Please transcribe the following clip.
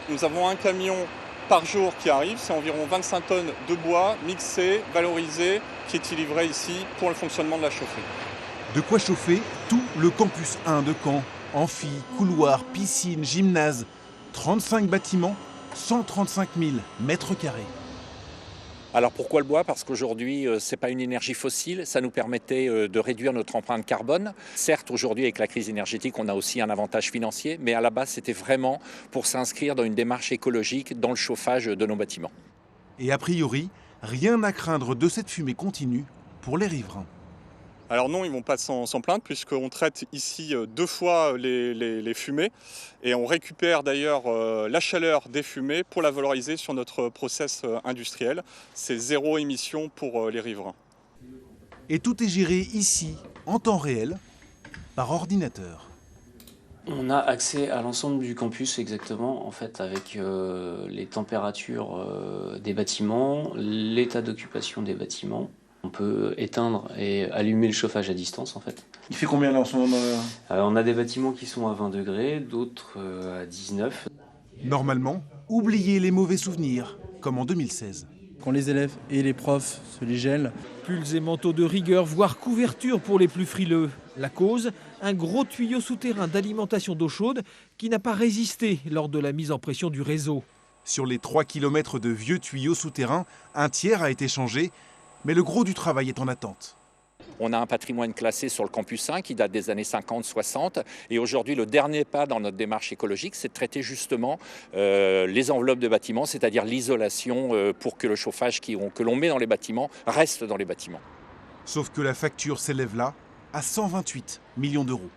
Nous avons un camion par jour qui arrive, c'est environ 25 tonnes de bois mixé, valorisé, qui est livré ici pour le fonctionnement de la chaufferie. De quoi chauffer tout le campus 1 de Caen. Amphi, couloir, piscine, gymnase. 35 bâtiments, 135 000 mètres carrés. Alors pourquoi le bois? Parce qu'aujourd'hui, ce n'est pas une énergie fossile, ça nous permettait de réduire notre empreinte carbone. Certes, aujourd'hui, avec la crise énergétique, on a aussi un avantage financier, mais à la base, c'était vraiment pour s'inscrire dans une démarche écologique dans le chauffage de nos bâtiments. Et a priori, rien à craindre de cette fumée continue pour les riverains. Alors non, ils ne vont pas s'en plaindre puisqu'on traite ici 2 fois les fumées et on récupère d'ailleurs la chaleur des fumées pour la valoriser sur notre process industriel. C'est 0 émission pour les riverains. Et tout est géré ici, en temps réel, par ordinateur. On a accès à l'ensemble du campus exactement, en fait, avec les températures des bâtiments, l'état d'occupation des bâtiments. On peut éteindre et allumer le chauffage à distance, en fait. Il fait combien là en ce moment On a des bâtiments qui sont à 20 degrés, d'autres à 19. Normalement, oubliez les mauvais souvenirs, comme en 2016. Quand les élèves et les profs se les gèlent. Pulls et manteaux de rigueur, voire couverture pour les plus frileux. La cause, un gros tuyau souterrain d'alimentation d'eau chaude qui n'a pas résisté lors de la mise en pression du réseau. Sur les 3 km de vieux tuyaux souterrains, un tiers a été changé, mais le gros du travail est en attente. On a un patrimoine classé sur le campus 1 qui date des années 50-60. Et aujourd'hui, le dernier pas dans notre démarche écologique, c'est de traiter justement les enveloppes de bâtiments, c'est-à-dire l'isolation pour que le chauffage que l'on met dans les bâtiments reste dans les bâtiments. Sauf que la facture s'élève là à 128 millions d'euros.